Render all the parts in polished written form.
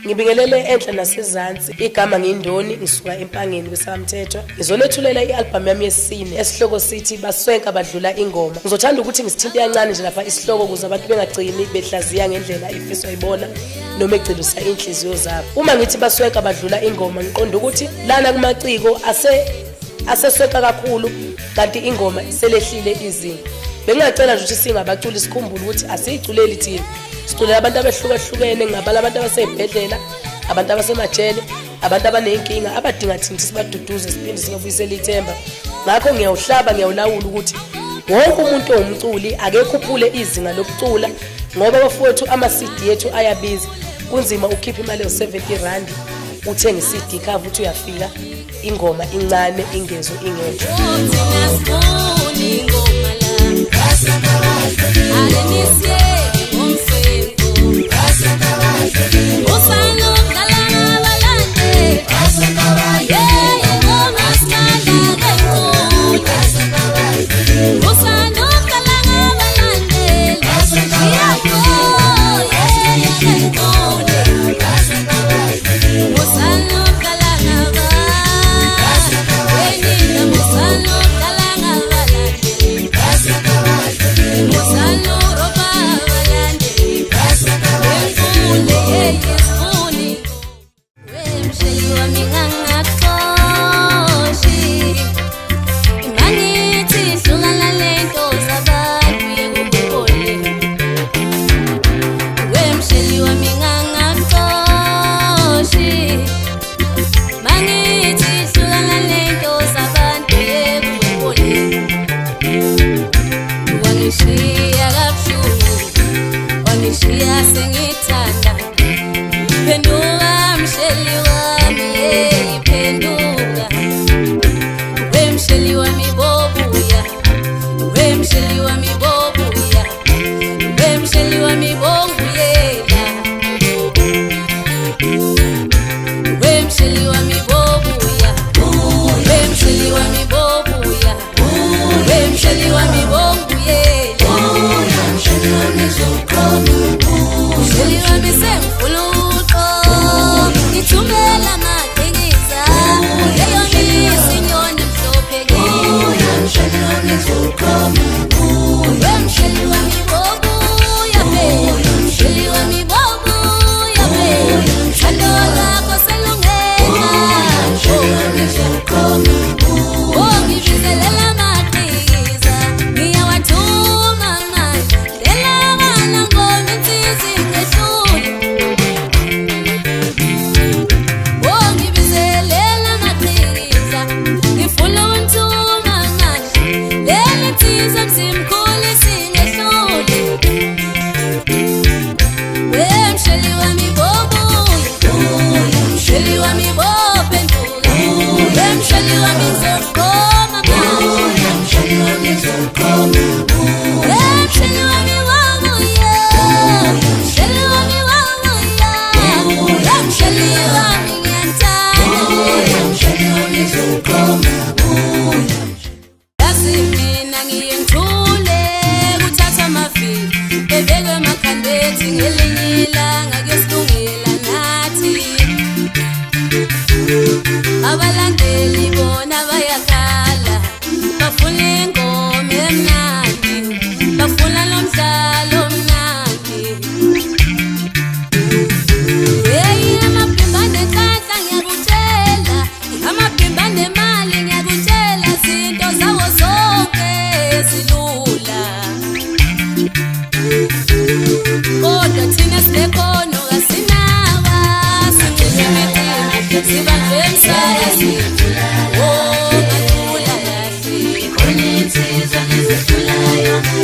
Ngibingelele enhla nasezansi. Igama ngiyindoni ngisuka empangeni kwesamthethwa. Ngizonethulela ialbum yami yesine esihloko sithi Baswenka badlula ingoma. Ngizothanda ukuthi ngisithinte kancane nje lapha isihloko ukuze abantu bengagcini behlaziya ngendlela ifiswa ibona noma egcilisa inhliziyo zabo. Uma ngithi baswenka badlula ingoma ngiqonda ukuthi lana kumaciko asesweka kakhulu kanti ingoma selehlile izinga. Bengingacela nje ukuthi singabaculi sikhumbule ukuthi asiyiculeli thina. Siculela abantu abahlukahlukene, ngabala abantu abasebhedlela, abantu abasemajele, abantu abanenkinga abadinga thina sibaduduze siphinde singabuyisela ithemba. Ngakho ngiyawuhlaba ngiyawulawula ukuthi wonke umuntu ongumculi akekhuphule izinga lokucula ngoba bafowethu ama-CD yethu ayabiza. Kunzima ukhipha imali yo-70 rand uthenga i-CD cover uthi uyafika ingoma incane ingezo ingedwa.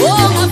Oh,